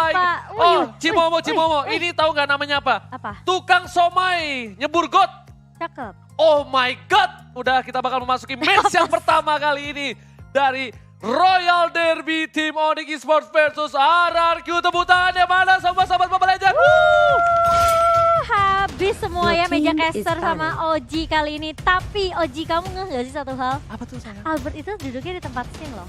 my apa? God. Oh, Cimomo, Cimomo. wih. Ini tahu nggak namanya apa? Apa? Tukang somai, nyebur got. Cakep. Oh my God. Udah kita bakal memasuki match yang pertama kali ini. Dari Royal Derby Tim Onyx Esports versus RRQ. Tepuk tangannya mana sama sahabat Mobile Legends? Habis semua ya Your meja team is caster sama Oji kali ini. Tapi Oji kamu nggak sih satu hal? Apa tuh sayang? Albert itu duduknya di tempat scene loh.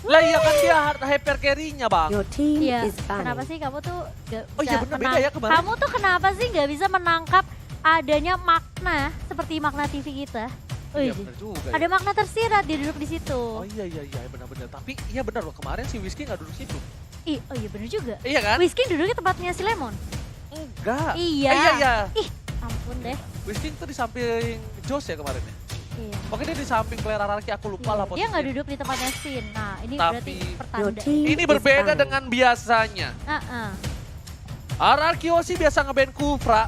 Lah iya kan dia hyper carry-nya bang. Your team Iya, is kenapa banning. sih kamu tuh gak Oh iya bisa bener, beda ya kemarin. Kamu tuh kenapa sih nggak bisa menangkap adanya makna seperti makna TV kita? Iya Wih, bener juga ya. ada makna tersirat dia duduk di situ. Oh iya benar-benar. Tapi iya benar loh kemarin si Whiskey nggak duduk situ. Oh iya bener juga. Iya kan? Whisky duduknya tempatnya si Lemon. Enggak. Iya. Iya. Ih, ampun deh. Whiskey tuh di samping Josh ya kemarin ya. Iya. Pokoknya dia di samping player RRQ aku lupa lah Dia posisinya. nggak duduk di tempatnya Sin. Nah, ini Tapi- berarti Your pertanda. team Ini is berbeda banning. dengan biasanya. RRQ sih biasa ngeband Kufra,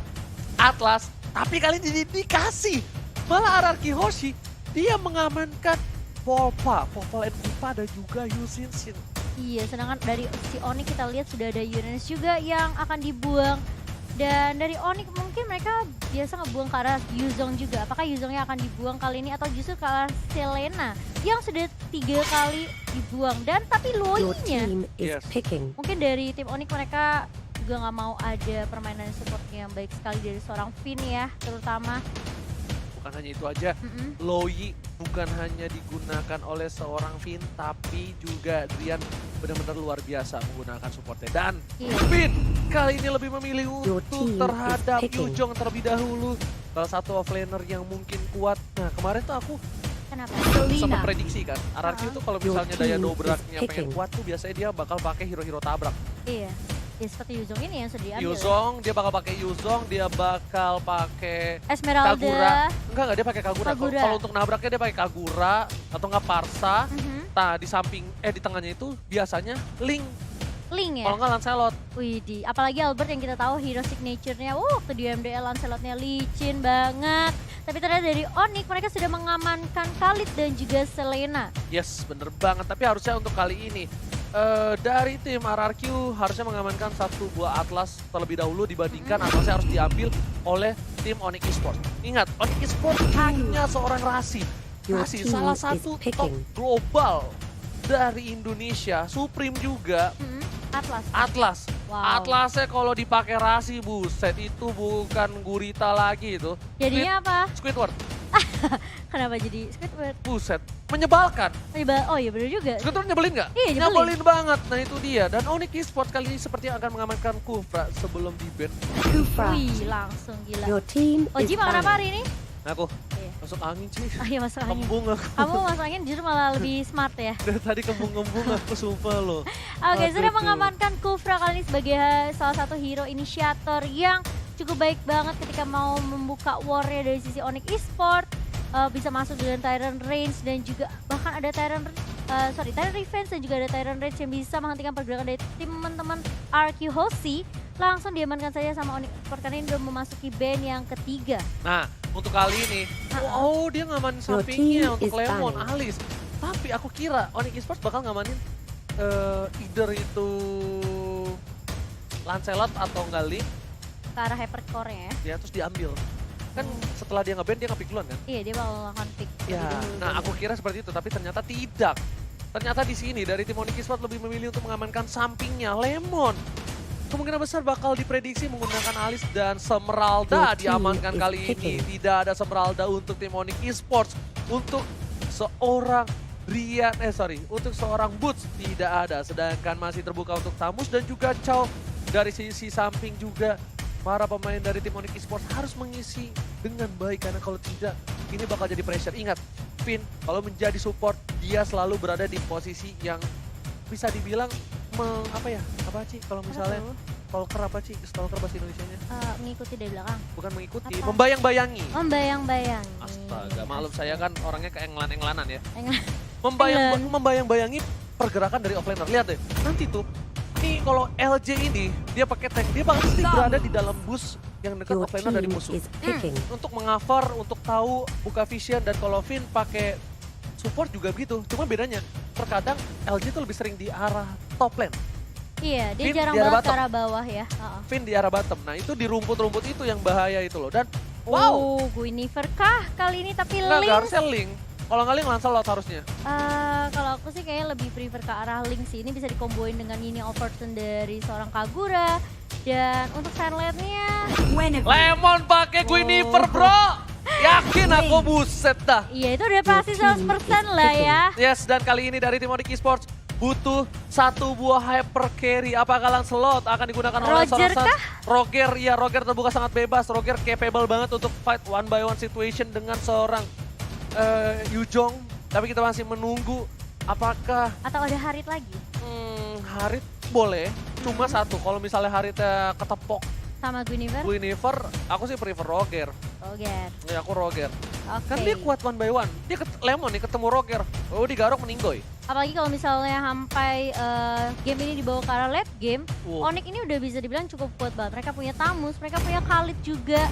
Atlas, tapi kali ini dikasih. Malah RRQ Hoshi, dia mengamankan Volpa and Kupa dan juga Yusin Shin. Iya, sedangkan dari si Onyx kita lihat sudah ada Uranus juga yang akan dibuang. Dan dari Onyx mungkin mereka biasa ngebuang ke arah Yuzong juga. Apakah Yuzongnya akan dibuang kali ini atau justru ke arah Selena yang sudah 3 kali dibuang. Dan tapi Your Loinya team is Yes. picking. mungkin dari tim Onyx mereka juga nggak mau ada permainan support yang baik sekali dari seorang Finn ya terutama. Bukan hanya itu aja, Loi bukan hanya digunakan oleh seorang Finn, tapi juga Drian benar-benar luar biasa menggunakan supportnya. Dan Iya. Finn kali ini lebih memilih Your untuk team terhadap is picking. Yujong terlebih dahulu. Salah satu offlaner yang mungkin kuat. Nah kemarin tuh aku Kenapa? sempat prediksi kan, RRQ tuh kalau misalnya Your daya team dobraknya is pengen picking. kuat tuh biasanya dia bakal pakai hero-hero tabrak. Iya. Ya seperti Yuzong ini yang sudah diambil. Yuzong, dia bakal pakai Yuzong, dia bakal pakai Esmeralda. Kagura. Enggak dia pakai Kagura. Kagura. Kalau untuk nabraknya dia pakai Kagura atau enggak Parsa. Mhm. Nah, di samping di tengahnya itu biasanya Link. Link ya? Kalau enggak Lancelot. Widih, apalagi Albert yang kita tahu hero signature-nya, waktu di MDL Lancelot-nya licin banget. Tapi ternyata dari Onyx mereka sudah mengamankan Khalid dan juga Selena. Yes, bener banget. Tapi harusnya untuk kali ini dari tim RRQ harusnya mengamankan satu buah Atlas terlebih dahulu dibandingkan Atlasnya harus diambil oleh tim Onyx Esports. Ingat, Onyx Esports hanya seorang Rasi. Your Rasi team salah is satu top picking. global dari Indonesia. Supreme juga. Atlas. Atlas. Wow. Atlasnya kalau dipakai Rasi, buset itu bukan gurita lagi itu. Jadinya apa? Squidward, Kenapa jadi Squidward? buset. Menyebalkan. Oh iya bener juga. Squidward nyebelin nggak? Iya, nyebelin. banget. Nah itu dia. Dan Onyx Esports kali ini seperti akan mengamankan Kufra sebelum di ban. Kufra. Wih langsung gila. Your team is Oji makan apa banning. hari ini? Aku Iya. masuk angin sih. Iya masuk angin. Kembung aku. Kamu masuk angin justru malah lebih smart ya. Dari tadi kembung-kembung aku sumpah loh. Oke, Aduh, sudah tuh. mengamankan Kufra kali ini sebagai salah satu hero inisiator yang cukup baik banget ketika mau membuka war-nya dari sisi Onyx Esports. Bisa masuk dengan Tyrant Range dan juga bahkan ada Tyrant Revenge dan juga ada Tyrant Range yang bisa menghentikan pergerakan dari teman-teman RQ Hoshi. Langsung diamankan saja sama Onyx Esports karena ini udah memasuki band yang ketiga. Nah untuk kali ini, dia ngamanin Your sampingnya team untuk is Lemon, banning. Alice. Tapi aku kira Onyx Esports bakal ngamanin either itu Lancelot atau enggak Link, Ke arah hypercore-nya ya. ya terus diambil. Kan setelah dia ngeband dia nge-pick duluan kan? Iya, dia bakal melakukan pick. Ya, nah aku kira seperti itu, tapi ternyata tidak. Ternyata di sini dari tim Onyx Esports lebih memilih untuk mengamankan sampingnya Lemon. Kemungkinan besar bakal diprediksi menggunakan Alice dan Semeralda Your team diamankan is kali ini. picking. Tidak ada Semeralda untuk tim Onyx Esports. Untuk seorang untuk seorang Boots tidak ada. Sedangkan masih terbuka untuk Tamus dan juga Chow. Dari sisi samping juga para pemain dari tim Onyx Esports harus mengisi dengan baik karena kalau tidak ini bakal jadi pressure. Ingat, Finn kalau menjadi support dia selalu berada di posisi yang bisa dibilang kalau misalnya stalker apa sih? Stalker bahasa Indonesianya? Mengikuti dari belakang. Bukan mengikuti, Apa? membayang-bayangi. Membayang-bayang. Astaga, maklum saya kan orangnya keenglan-englanan ya. Englan. Membayang-bayangi pergerakan dari offlaner. Lihat deh, nanti tuh nih kalau LJ ini dia pakai tank, dia pasti berada di dalam bus yang dekat Your offlaner dari team musuh. is picking. Untuk mengcover, untuk tahu buka vision, dan kalau Finn pakai support juga begitu. Cuma bedanya terkadang LJ itu lebih sering di arah top lane. Iya, dia Finn jarang di arah banget ke bottom. arah bawah ya. Heeh. Finn di arah bottom. Nah itu di rumput-rumput itu yang bahaya itu loh. Dan wow, Oh, Guinevere kah kali ini tapi nggak Link. harusnya Link. Kalau nggak Link Lancelot harusnya. Kalau aku sih kayaknya lebih prefer ke arah Link sih. Ini bisa dikomboin dengan Yini Overton dari seorang Kagura. Dan untuk Sandland-nya, Lemon pakai Guinevere bro. Yakin aku buset dah. iya itu udah pasti 100% lah ya. Yes, dan kali ini dari tim Onyx Esports butuh satu buah hyper carry. Apakah Lancelot akan digunakan oleh Roger seorang kah? Roger, ya Roger terbuka sangat bebas. Roger capable banget untuk fight one by one situation dengan seorang Yujong. Tapi kita masih menunggu apakah Atau ada Harit lagi Harit boleh. Cuma satu, kalau misalnya Haritnya ketepok sama Guinevere? Guinevere, aku sih prefer Roger. Roger. Ya aku Roger. Oke. Kan dia kuat one by one. Dia Lemon nih ketemu Roger. Oh digarok meninggoy. Apalagi kalau misalnya sampai game ini dibawa ke arah late game, Wow. Onyx ini udah bisa dibilang cukup kuat banget. Mereka punya Tamus, mereka punya Khalid juga.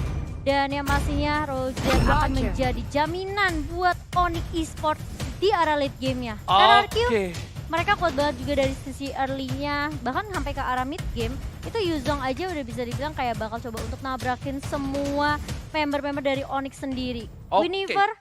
Dan yang pastinya Roger akan menjadi jaminan buat Onyx Esports di arah late game-nya. RRQ, Oke. mereka kuat banget juga dari sisi early-nya. Bahkan sampai ke arah mid game, itu Yuzong aja udah bisa dibilang kayak bakal coba untuk nabrakin semua member-member dari Onyx sendiri. Oke. Guinevere,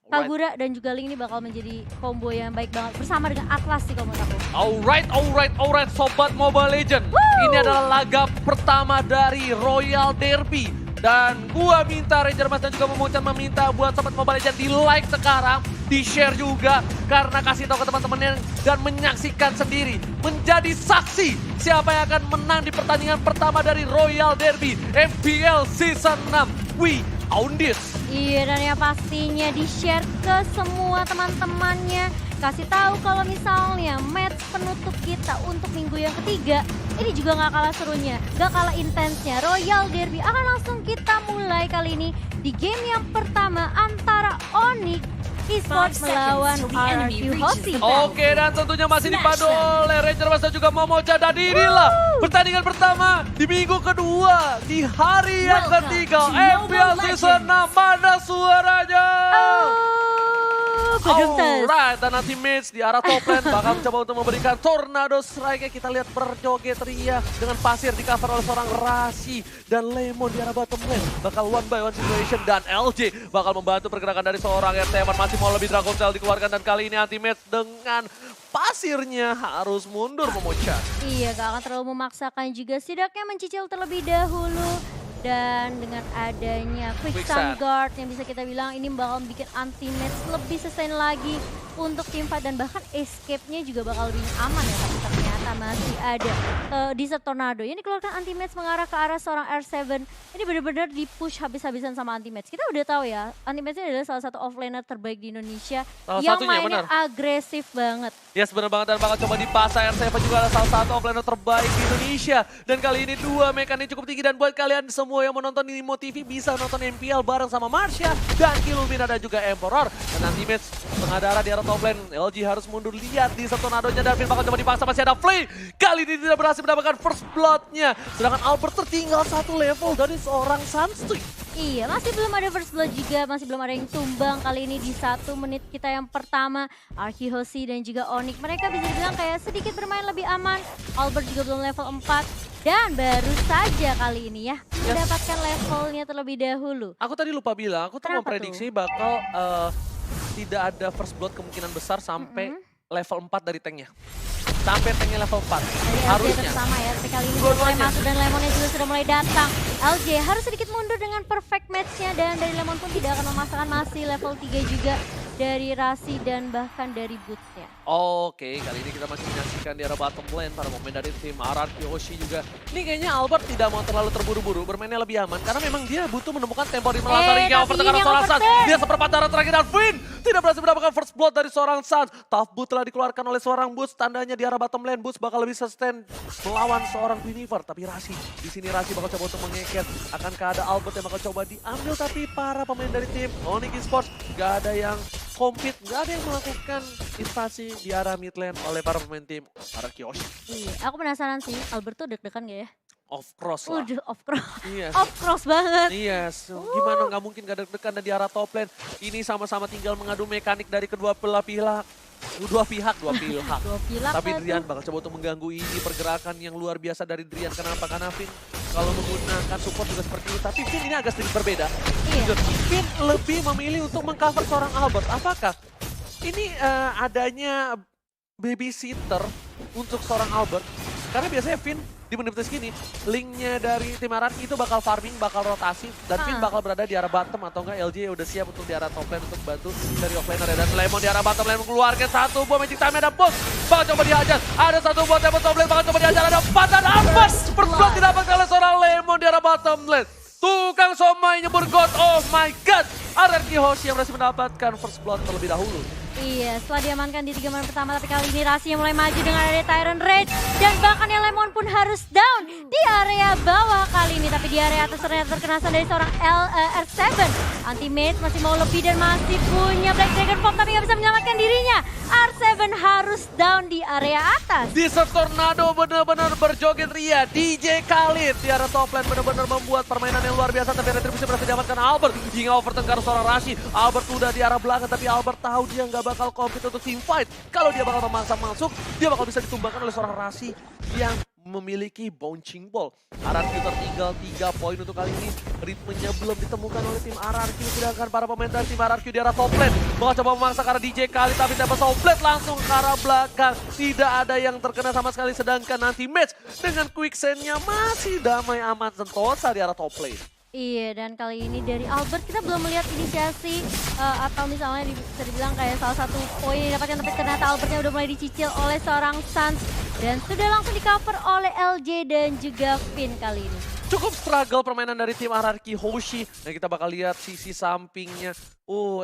Alright. Kagura dan juga Link ini bakal menjadi combo yang baik banget bersama dengan Atlas sih kalau menurut aku. Alright, Sobat Mobile Legend. Ini adalah laga pertama dari Royal Derby. Dan gua minta Ranger Mas dan juga Momocan meminta buat Sobat Mobile Legend di like sekarang, di share juga. Karena kasih tahu ke teman-temannya dan menyaksikan sendiri. Menjadi saksi siapa yang akan menang di pertandingan pertama dari Royal Derby FPL Season 6. We own this. Iya, dan yang pastinya di-share ke semua teman-temannya. Kasih tahu kalau misalnya match penutup kita untuk minggu yang ketiga, ini juga nggak kalah serunya, nggak kalah intensnya. Royal Derby akan langsung kita mulai kali ini di game yang pertama antara Onyx Esports melawan RRQ Hoshi. Oke, dan tentunya masih dipandu oleh Ranger Mas dan juga Momocan. Dan inilah pertandingan pertama di minggu kedua, di hari yang ketiga FPL Season 6. Mana suaranya? Alright, dan nanti Mage di arah top lane bakal mencoba untuk memberikan Tornado Strike. Kita lihat berjoget ria dengan pasir di cover oleh seorang Rasi. Dan Lemon di arah bottom lane bakal one by one situation. Dan LJ bakal membantu pergerakan dari seorang RT1. Masih mau lebih Dragon Tail dikeluarkan. Dan kali ini anti-match dengan pasirnya harus mundur Momocan. Iya, gak akan terlalu memaksakan juga. Setidaknya mencicil terlebih dahulu. Dan dengan adanya Quicksand Guard yang bisa kita bilang ini bakal bikin anti-match lebih sustain lagi untuk tim fight. Dan bahkan escape-nya juga bakal lebih aman ya. Tapi ternyata masih ada Desert Tornado. Yang dikeluarkan anti-match mengarah ke arah seorang R7. Ini benar-benar di-push habis-habisan sama anti-match. Kita udah tahu ya, anti-match ini adalah salah satu offlaner terbaik di Indonesia. Salah yang satunya, mainnya benar. agresif banget. Yes, benar banget, dan bakal coba dipasang. R7 juga adalah salah satu offlaner terbaik di Indonesia. Dan kali ini dua mekanik cukup tinggi. Dan buat kalian semua yang menonton di Nimo TV bisa nonton MPL bareng sama Marsha dan Illumina dan juga Emperor. Dan nanti match tengah darah di arah top lane. LG harus mundur, lihat di tornadonya. Davin bakal coba dipaksa, masih ada Flay. Kali ini tidak berhasil mendapatkan first blood-nya. Sedangkan Albert tertinggal satu level dari seorang Sunstreak. Iya, masih belum ada first blood juga, masih belum ada yang tumbang kali ini di 1 menit kita yang pertama. RRQ Hoshi dan juga Onyx, mereka bisa dibilang kayak sedikit bermain lebih aman. Albert juga belum level 4 dan baru saja kali ini ya mendapatkan levelnya terlebih dahulu. Aku tadi lupa bilang, aku tuh Kenapa memprediksi bakal tidak ada first blood kemungkinan besar sampai level 4 dari tanknya. Sampai tanknya level 4, Dari harusnya. LJ sama ya, tapi kali ini sudah mulai masuk dan Lemonnya juga sudah mulai datang. LJ harus sedikit mundur dengan perfect match-nya dan dari Lemon pun tidak akan memaksakan, masih level 3 juga dari Rasi dan bahkan dari Boots-nya. Oke, kali ini kita masih menyaksikan di arah bottom lane para pemain dari tim RRQ Hoshi juga. Ini kayaknya Albert tidak mau terlalu terburu-buru, bermainnya lebih aman. Karena memang dia butuh menemukan tempo di melantari yang tapi overturn ini seorang yang Suns. overturn. Dia seperempat darah terakhir dan Finn tidak berhasil mendapatkan first blood dari seorang Suns. Tough boot telah dikeluarkan oleh seorang Boots, tandanya di arah bottom lane. Boots bakal lebih sustain melawan seorang Guinevere. Tapi Rasi, di sini Rasi bakal coba untuk mengeket. Akankah ada Albert yang bakal coba diambil, tapi para pemain dari tim Onyx Esports gak ada yang compete, nggak ada yang melakukan invasi di arah mid lane oleh para pemain tim RRQ Hoshi. Iya, aku penasaran sih, Albert tuh deg-degan gak ya? Of course lah. Udah, of course. Yes. Of course banget. Yes, gimana nggak mungkin gak deg-degan dan di arah top lane. Ini sama-sama tinggal mengadu mekanik dari kedua belah pihak. Dua pihak. Dua pihak Tapi lah Drian tuh. bakal coba untuk mengganggu ini pergerakan yang luar biasa dari Drian. Kenapa? Karena Finn kalau menggunakan support juga seperti itu. Tapi Finn ini agak sedikit berbeda. Iya. Jujur, Finn lebih memilih untuk mengcover seorang Albert. Apakah ini adanya babysitter untuk seorang Albert? Karena biasanya Finn di menit-menit segini, linknya dari tim Araki itu bakal farming, bakal rotasi, dan Finn bakal berada di arah bottom atau enggak LJ udah siap untuk di arah top lane untuk bantu dari offlaner ya. Dan Lemon di arah bottom lane mengeluarkan satu bom magic time ada bos, bakal coba dihajar, ada satu bot Lemon top lane bakal coba dihajar, ada 4 dan Albert berbuat didapatkan oleh seorang Lemon di arah bottom lane. Tukang somai nyebur God, oh my god, Araki Hoshi yang berhasil mendapatkan first blood terlebih dahulu. Iya, setelah diamankan di 3 menit pertama, tapi kali ini Rasi yang mulai maju dengan ada Tyrant Rage. Dan bahkan yang Lemon pun harus down di area bawah kali ini. Tapi di area atas ternyata terkena dari seorang R7. Anti-Mage masih mau lebih dan masih punya Black Dragon Form, tapi nggak bisa menyelamatkan dirinya. R7 harus down di area atas. Desert Tornado benar-benar berjoget ria. DJ Khalid di arah top lane benar-benar membuat permainan yang luar biasa. Tapi retribusi berhasil diamankan Albert. Hingga overturn ke seorang Rashi. Albert udah di arah belakang, tapi Albert tahu dia nggak bakal compete untuk team fight. Kalau dia bakal memaksa masuk, dia bakal bisa ditumbangkan oleh seorang Rashi yang memiliki bouncing ball. Araki tertinggal 3 poin untuk kali ini. Ritmenya belum ditemukan oleh tim RRQ. Sedangkan para pemain dari tim RRQ di arah top lane bakal coba memaksa ke arah DJ kali, tapi dapat Soulblade langsung ke arah belakang. Tidak ada yang terkena sama sekali. Sedangkan nanti match dengan quicksandnya masih damai aman sentosa di arah top lane. Iya, dan kali ini dari Albert kita belum melihat inisiasi atau misalnya bisa dibilang kayak salah satu poin yang didapatkan, tapi ternyata Albertnya udah mulai dicicil oleh seorang Suns dan sudah langsung di cover oleh LJ dan juga Finn kali ini. Cukup struggle permainan dari tim RRQ Hoshi. Dan kita bakal lihat sisi sampingnya.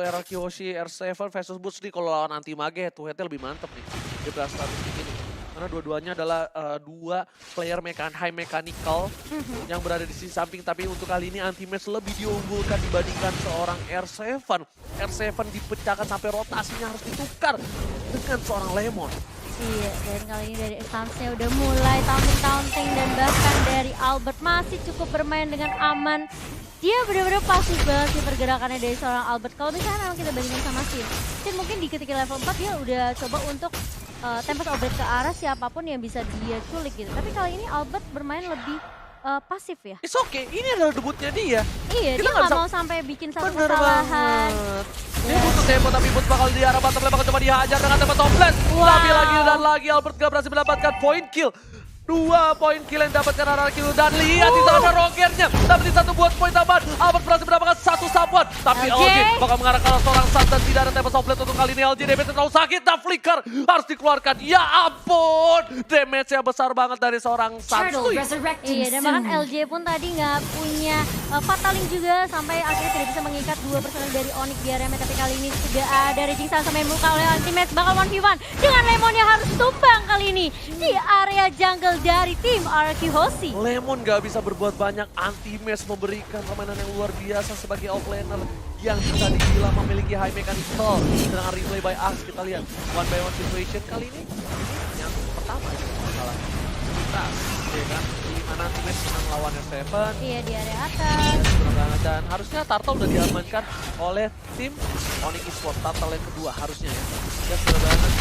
RRQ Hoshi R7 versus Boots nih. Kalau lawan anti mage head to headnya lebih mantep nih. Dia berhasil ini. Karena dua-duanya adalah dua player high mechanical yang berada di sisi samping. Tapi untuk kali ini anti-match lebih diunggulkan dibandingkan seorang R7. R7 dipecahkan sampai rotasinya harus ditukar dengan seorang Lemon. Iya, dan kali ini dari Extance-nya udah mulai taunting dan bahkan dari Albert masih cukup bermain dengan aman. Dia benar-benar pasif banget sih pergerakannya dari seorang Albert. Kalau misalnya memang kita bandingin sama Sin mungkin di ketika level 4 dia udah coba untuk Tempest Oblet ke arah siapapun yang bisa dia culik gitu. Tapi kali ini Albert bermain lebih pasif ya. It's okay, ini adalah debutnya dia. Iya, Kita dia nggak mau sampai bikin satu Bener kesalahan. banget. Dia butuh tempo, tapi Boots bakal di arah bottom lane bakal coba dihajar dengan tempo top lane. Tapi lagi dan lagi Albert gak berhasil mendapatkan point kill. 2 poin kill yang dapatkan RRQ dan lihat di sana Rogernya dapetin 1 buat poin tambahan. Albert berhasil mendapatkan 1 sapuan, tapi LJ bakal mengarahkan seorang Suns dan tidak ada Tempest Oblet untuk kali ini. LJ damage terlalu sakit dan flicker harus dikeluarkan. Ya ampun, damage-nya besar banget dari seorang Suns. Iya, dan bahkan LJ pun tadi nggak punya fataling juga sampai akhirnya tidak bisa mengikat 2 personel dari Onyx di area mid. Tapi kali ini sudah ada Raging Sun sama yang buka oleh Ultimate bakal 1v1 dengan Lemon yang harus tumbang kali ini di area jungle dari tim RRQ Hoshi. Lemon gak bisa berbuat banyak, anti-match memberikan permainan yang luar biasa sebagai offlaner yang bisa dibilang memiliki high mechanical. Dengan replay by Axe kita lihat one by one situation kali ini yang pertama ya masalah tas, ya kan? Dimana anti-match menang lawan R7. Iya, di area atas. Dan harusnya Turtle udah diamankan oleh tim Onyx Esports. Turtle yang kedua harusnya ya. Ya sudah banget.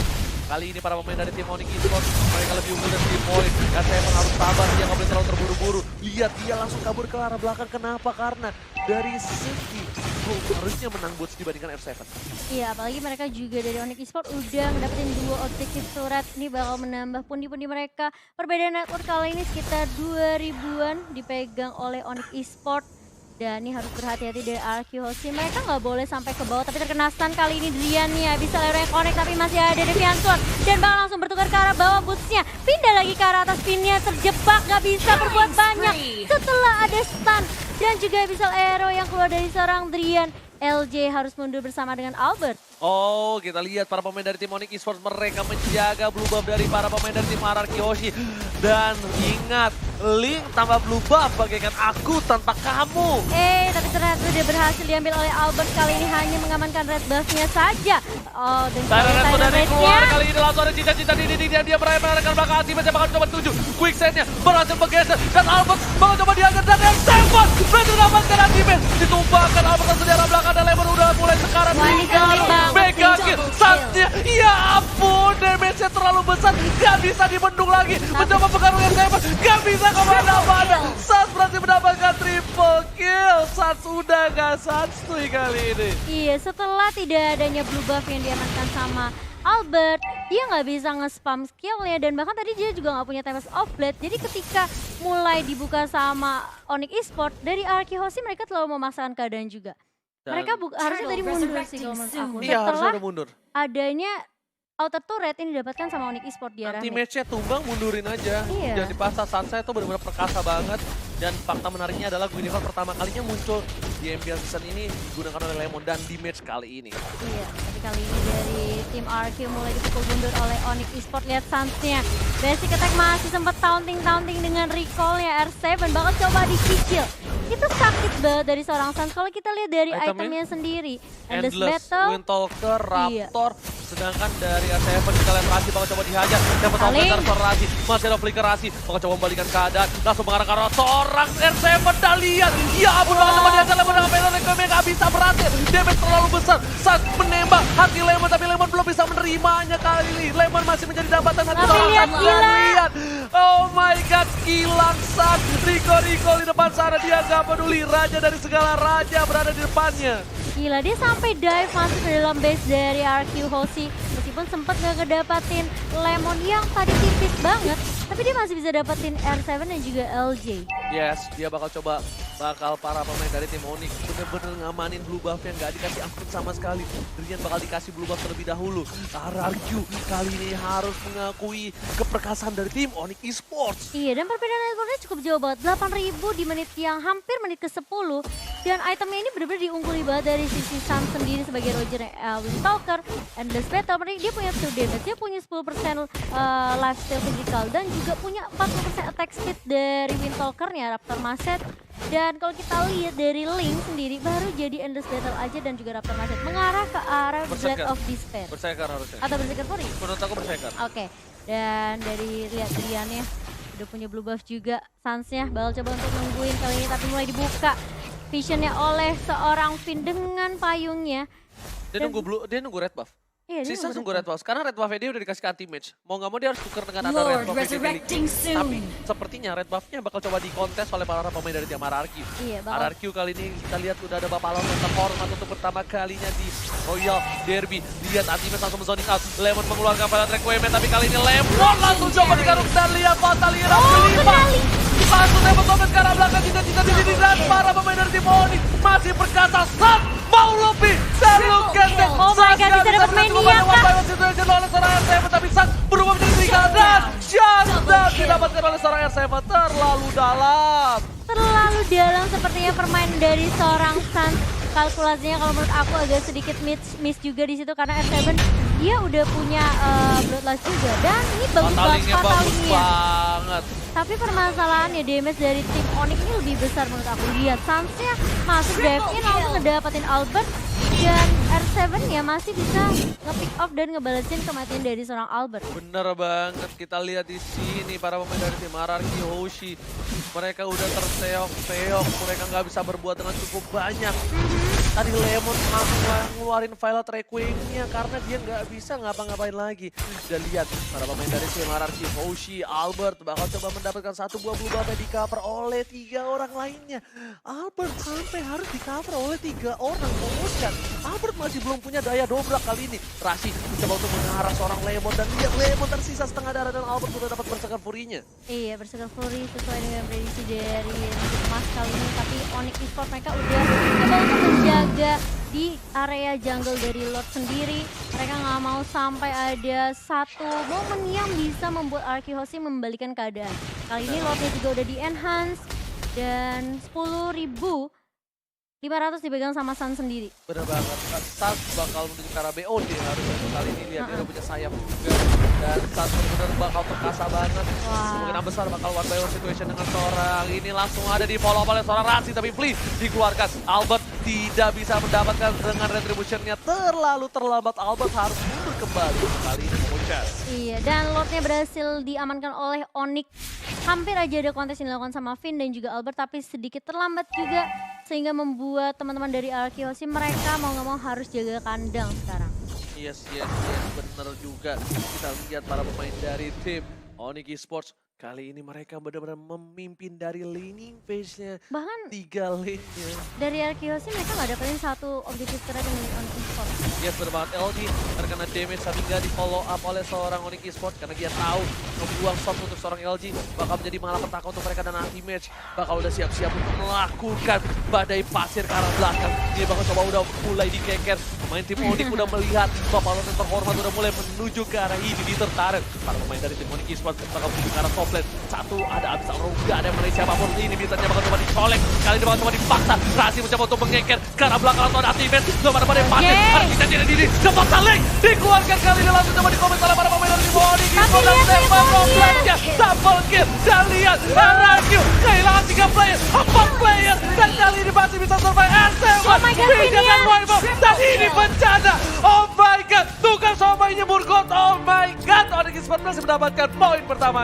Kali ini para pemain dari tim Onyx Esports mereka lebih unggul dari 3 poin. R7 harus sabar, dia nggak boleh terlalu terburu-buru. Lihat dia langsung kabur ke arah belakang. Kenapa? Karena dari segi harusnya menang Boots dibandingkan R7. Iya, apalagi mereka juga dari Onyx Esports udah mendapatkan 2 objektif surat. Ini bakal menambah pundi-pundi mereka. Perbedaan network kali ini sekitar 2000-an dipegang oleh Onyx Esports. Dan ini harus berhati-hati dari RRQ Hoshi. Mereka nggak boleh sampai ke bawah, tapi terkena stun kali ini Drian nih. Bisa lewat connect, tapi masih ada Deviant Sword. Dan bakal langsung bertukar ke arah bawah Boots-nya. Pindah lagi ke arah atas, Pinnya terjebak, nggak bisa berbuat banyak. Setelah ada stun dan juga bisa arrow yang keluar dari seorang Drian. LJ harus mundur bersama dengan Albert. Oh, kita lihat para pemain dari tim Onyx Esports mereka menjaga blue buff dari para pemain dari tim RRQ Hoshi. Dan ingat, Link tambah blue buff bagaikan aku tanpa kamu. Tapi ternyata sudah berhasil diambil oleh Albert. Kali ini hanya mengamankan red buff-nya saja. Oh, dan Tyrant Tyrant dari keluar Rage-nya. kali ini langsung ada cita-cita di dia berayap belakang anti-match yang bakal coba tuju. Quicksandnya berhasil bergeser dan Albert bakal coba dihajar dan R7 berhasil mendapatkan anti-match. Ditumbangkan Albert langsung di arah belakang dan Lemon udah mulai sekarang. Wah, ini jelek banget. Mega kill, Suns-nya, ya terlalu besar, gak bisa dibendung lagi. Mencoba pengaruh yang hebat, gak bisa kemana-mana. Sans berhasil mendapatkan triple kill. Sans udah gak santuy kali ini. Iya, setelah tidak adanya blue buff yang diamankan sama Albert, dia nggak bisa nge-spam skillnya dan bahkan tadi dia juga nggak punya Tempest of Blade. Jadi ketika mulai dibuka sama Onyx Esports, dari Arky Hoshi mereka terlalu memaksakan keadaan juga. Dan Mereka harusnya tadi mundur sih kalau menurut aku. iya, harusnya Setelah udah mundur. adanya outer turret ini didapatkan sama Onyx Esports di arah Nanti mid. match-nya tumbang, mundurin aja. Iya. Jangan dipaksa. Sansa itu benar-benar perkasa banget. Dan fakta menariknya adalah Guinevere pertama kalinya muncul di MPL season ini digunakan oleh Lemon dan di match kali ini. Iya, tapi kali ini dari tim RQ mulai dipukul mundur oleh Onyx Esports. Lihat Sans-nya. Basic attack masih sempat taunting-taunting dengan recall-nya R7. Bakal coba dicicil. Itu sakit banget dari seorang Sans. Kalau kita lihat dari itemnya sendiri. Endless Battle. Windtalker, Iya. Raptor. Sedangkan dari R7 kita lihat Rasi bakal coba dihajar. Dapat Paling. opener Rasi. Masih ada flicker Rasi. Bakal coba membalikan keadaan. Langsung mengarahkan seorang R7 Dalian. Ya ampun banget teman dihajar Lemon dengan Payload Requiem gak bisa berhasil. Damage terlalu besar. Saat menembak hati Lemon tapi Lemon belum bisa menerimanya kali ini. Lemon masih menjadi dapatan hati Tapi seorang lihat, Sans. gila. Lihat. Oh my god, kilang Sans. Rico di depan sana, dia gak peduli. Raja dari segala raja berada di depannya. Gila, dia sampai dive masuk ke dalam base dari RQ Hoshi. Meskipun sempat gak ngedapatin Lemon yang tadi tipis banget. Tapi dia masih bisa dapetin R7 dan juga LJ. Yes, dia bakal para pemain dari tim Onyx bener-bener ngamanin blue buff yang gak dikasih ampun sama sekali. Drian bakal dikasih blue buff terlebih dahulu. RRQ kali ini harus mengakui keperkasaan dari tim Onyx Esports. Iya, dan perbedaan networknya cukup jauh banget. 8.000 di menit yang hampir menit ke-10. Dan itemnya ini benar-benar diungguli banget dari sisi Sans sendiri sebagai Roger Windtalker. Endless Battle, dia punya 2 damage, dia punya 10% lifesteal physical. Dan juga punya 40% attack speed dari Windtalkernya, Raptor Maset. Dan kalau kita lihat dari Link sendiri, baru jadi Endless Battle aja dan juga Raptor Maset. Mengarah ke arah Blade of Despair. Berserker harusnya. Atau Berserker Fury? Menurut aku berserker. Oke, dan dari lihat Riannya udah punya blue buff juga. Sans-nya bakal coba untuk nungguin kali ini tapi mulai dibuka visionnya oleh seorang Finn dengan payungnya. Dia nunggu red buff. Iya, dia Sisa nunggu nunggu red buff. Karena red buff dia udah dikasih ke anti match. Mau nggak mau dia harus tuker dengan ada Lord red buff yang dimiliki. resurrecting soon. Tapi sepertinya red buffnya bakal coba dikontes oleh para pemain dari tim RRQ. Iya, bakal. RRQ kali ini kita lihat udah ada Bapak yang terhormat untuk pertama kalinya di Royal Derby. Lihat anti match langsung zoning out. Lemon mengeluarkan Violet Requiem tapi kali ini Lemon langsung coba digaruk dan lihat Fatalira kelima. Langsung dapat komen ke arah belakang cita-cita di dan para pemain dari tim Onyx masih perkasa. Sans mau lebih dan look at that. Oh my god, bisa dapat mania kah? Situation oleh seorang R7 tapi Sans berubah menjadi Trika dan shutdown didapatkan oleh seorang R7 terlalu dalam. Terlalu dalam sepertinya permainan dari seorang Sans. Kalkulasinya kalau menurut aku agak sedikit miss juga di situ karena R7 dia udah punya Bloodlust juga dan ini bagus banget Fatalingnya bagus fatalingnya. banget. Tapi permasalahannya damage dari tim Onyx ini lebih besar menurut aku. Lihat Sans-nya masuk dive-in langsung ngedapatin Albert dan R7 ya masih bisa nge-pick off dan ngebalesin kematian dari seorang Albert. Bener banget, kita lihat di sini para pemain dari tim RRQ Hoshi. Mereka udah terseok-seok, mereka nggak bisa berbuat dengan cukup banyak. Tadi Lemon langsung ngeluarin Violet Requiem-nya karena dia nggak bisa ngapa-ngapain lagi. Dan lihat para pemain dari tim RRQ Hoshi, Albert bakal coba mendapatkan satu buah blue buff yang di cover oleh 3 orang lainnya. Albert sampai harus di cover oleh 3 orang. Kemudian Albert masih belum punya daya dobrak kali ini. Rasi mencoba untuk mengarah seorang Lemon dan lihat Lemon tersisa setengah darah dan Albert sudah dapat Berserker Fury-nya. Iya, Berserker Fury sesuai dengan prediksi dari Mas kali ini. Tapi Onyx Esports mereka udah coba untuk menjaga di area jungle dari Lord sendiri. Mereka nggak mau sampai ada satu momen yang bisa membuat RQ Hoshi membalikan keadaan. Kali ini Lordnya juga udah di-enhance dan 10.500 dipegang sama Sans sendiri. Bener banget, Sans bakal menuju ke arah BOD harusnya kali ini. Lihat dia udah punya sayap juga. Dan Sans bener-bener bakal perkasa banget. Kemungkinan besar bakal one by one situation dengan seorang. Ini langsung ada di follow up oleh seorang Rasi tapi Flea dikeluarkan. Albert tidak bisa mendapatkan dengan retribution-nya terlalu terlambat. Albert harus mundur kembali. Kali ini mengucas. Iya, dan Lordnya berhasil diamankan oleh Onyx. Hampir aja ada kontes yang dilakukan sama Finn dan juga Albert, tapi sedikit terlambat juga. Sehingga membuat teman-teman dari RQ Hoshi mereka mau nggak mau harus jaga kandang sekarang. Yes, bener juga. Kita lihat para pemain dari tim Onyx Esports. Kali ini mereka benar-benar memimpin dari laning phase-nya. Bahkan 3 lane-nya. dari RKO sih mereka nggak dapetin satu objektif keren dari Onyx Esports. Yes, bener banget. LG terkena damage tapi nggak di follow up oleh seorang Onyx Esports. Karena dia tahu membuang shot untuk seorang LG bakal menjadi malapetaka untuk mereka dan anti match. Bakal udah siap-siap untuk melakukan badai pasir ke arah belakang. Dia bakal coba udah mulai dikeker. Pemain tim Onyx udah melihat Bapak Lonen terhormat udah mulai menuju ke arah ini di tertarik. Para pemain dari tim Onyx Esports bakal menuju ke arah top lane. Satu ada Abisal Ruga, ada yang Malaysia apapun ini bintangnya bakal coba dicolek. Kali ini bakal coba dipaksa. Rasi mencoba untuk mengeker ke arah belakang atau ada anti-match. Belum ada badai pasir. Artinya tidak dini. Cepat saling dikeluarkan kali ini langsung coba dikomen oleh para pemain dari tim Onyx Esports. Dan tembak roblesnya. Double kill. Dan lihat RRQ kehilangan 3 player, 4 player. Dan kali ini masih bisa survive RC1. Oh my God, Dengan Wibo. Dan ini bencana. Oh my god. Tukang somainya Murgot. Oh my god. Onyx Esports masih mendapatkan poin pertama.